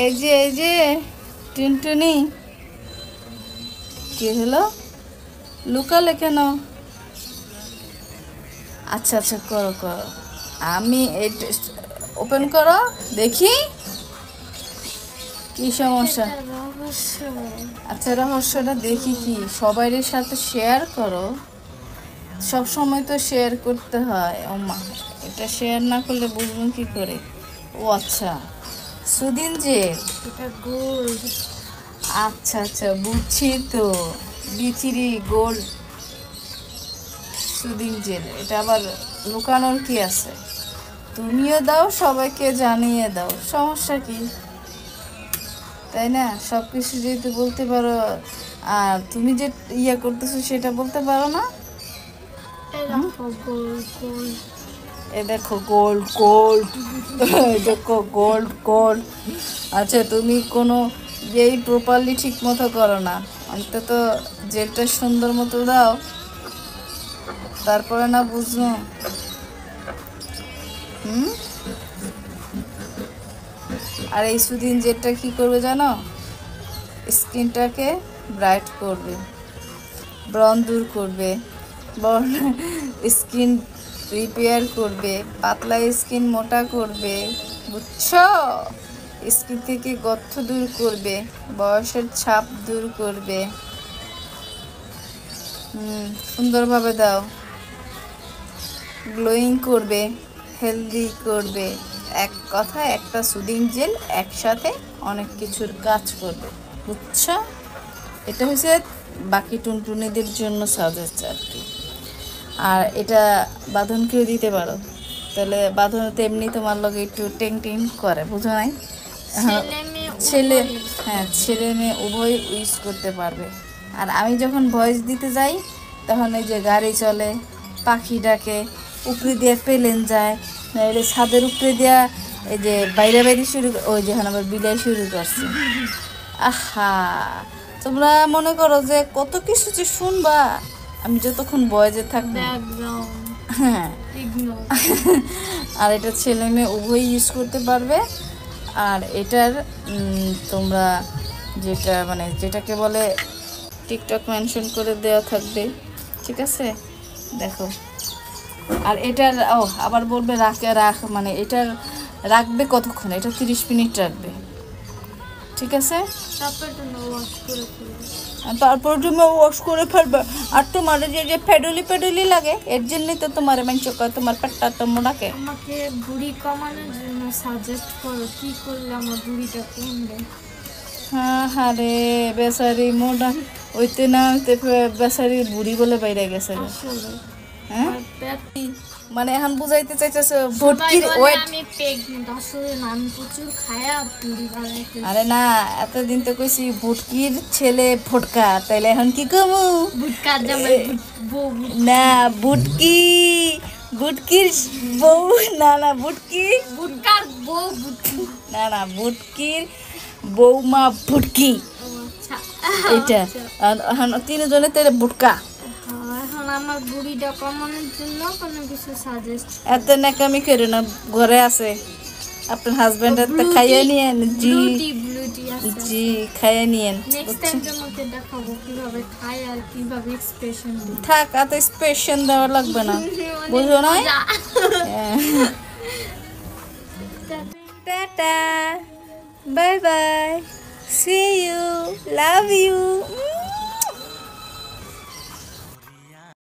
এই যে টুনটুনি, কি হলো? লুকালে কেন? আচ্ছা আচ্ছা, করো করো। আমি ওপেন করো দেখি কি সমস্যা। আচ্ছা, রহস্যটা দেখি কি। সবাইয়ের সাথে শেয়ার করো, সব সময় তো শেয়ার করতে হয়। ও মা, এটা শেয়ার না করলে বুঝবো কি করে? ও আচ্ছা, সুদিন যে, আচ্ছা আচ্ছা বুঝছি তো। বিচিরি গোল্ড সুদিন জেল, এটা আবার লুকানোর কি আছে? তুমিও দাও, সবাইকে জানিয়ে দাও, সমস্যা কি? তাই না? সব কিছু যেহেতু বলতে পারো, আর তুমি যে ইয়া করতেছো সেটা বলতে পারো না? এ দেখো গোল্ড গোল্ড, দেখো গোল্ড গোল্ড। আচ্ছা, তুমি কোনো যেই প্রপারলি ঠিক মতো করো না, অন্তত জেলটা সুন্দর মতো দাও, তারপরে না বুঝবো। আর এই সুদিন জেলটা কি করবে জানো? স্কিনটাকে ব্রাইট করবে, ব্রণ দূর করবে, স্কিন রিপেয়ার করবে, পাতলা স্কিন মোটা করবে, বুঝছো? স্কিন থেকে গর্ত দূর করবে, বয়সের ছাপ দূর করবে। সুন্দরভাবে দাও, গ্লোয়িং করবে, হেলদি করবে। এক কথায় একটা সুদিং জেল একসাথে অনেক কিছুর কাজ করবে, বুঝছো? এটা হচ্ছে বাকি টুনটুনিদের জন্য সাজেস্ট আর কি। আর এটা বাঁধনকেও দিতে পারো, তাহলে বাঁধন তো এমনি তোমার লগে একটু টেং টেং করে, বুঝো নাই? ছেলে, হ্যাঁ ছেলে মেয়ে উভয় ইউজ করতে পারবে। আর আমি যখন ভয়েস দিতে যাই, তখন এই যে গাড়ি চলে, পাখি ডাকে, উপরে দিয়ে প্লেন যায়, নাহলে ছাদের উপরে দিয়া এই যে বাইরে বাইরে শুরু, ওই যে আবার বিলাই শুরু করছে। আহা, তোমরা মনে করো যে কত কিছু যে শুনবা আমি যতক্ষণ বয়েজে থাকবো। হ্যাঁ, আর এটা ছেলে মেয়ে উভয় ইউজ করতে পারবে। আর এটার তোমরা যেটা মানে যেটাকে বলে টিকটক মেনশন করে দেওয়া থাকবে, ঠিক আছে? দেখো, আর এটার আবার বলবে রাখ মানে এটার রাখবে কতক্ষণ? এটা 30 মিনিট রাখবে, ঠিক আছে? তারপর তুমি ওয়াশ করে ফেলবে। আর তোমার যে পেডলি পেডলি লাগে, এর জন্যই তো তোমার মেনশন করে, তোমার পেটটা তো মোড়াকে। আমাকে বুড়ি কমানোর জন্য সাজেস্ট করো, কি করলে আমার বুড়িটা কমবে? হ্যাঁ রে, বেচারি মোটা ওইতে না হইতে বেচারি বুড়ি বলে বাইরে গেছে। হ্যাঁ, মানে এখন বুঝাইতে চাইতেছে ভটকির ওয়েট। আমি প্রেগন্যান্ট, আসলে আমি প্রচুর খায়া বুড়ি বানাইতে। আরে না, এতদিন তো কইছি ভটকির ছেলে ভটকা, তাইলে এখন কি কমু? ভুটকার জামাই বউ না, বুটকি, বুটকির বউ, না না বুটকি, ভুটকার বউ বুটকি, না না বুটকির বৌমা ভুটকি, এটা এখন তিনজনে তেরে বুটকা। এখন আমার বুড়িটা কমানোর জন্য কোনো কিছু সাজেস্ট। এত নাকামি করে না, ঘরে আছে আপনার হাজবেন্ডের, তো খাইয়ে নিয়েন। জি জি, খাইয়ে নিয়েন। নেক্সট টাইম তোমাকে দেখাবো কিভাবে খাই আর কিভাবে এক্সপ্রেশন দিই। থাক, এত এক্সপ্রেশন দেওয়া লাগবে না, বুঝো না? Tata, bye bye, see you, love you.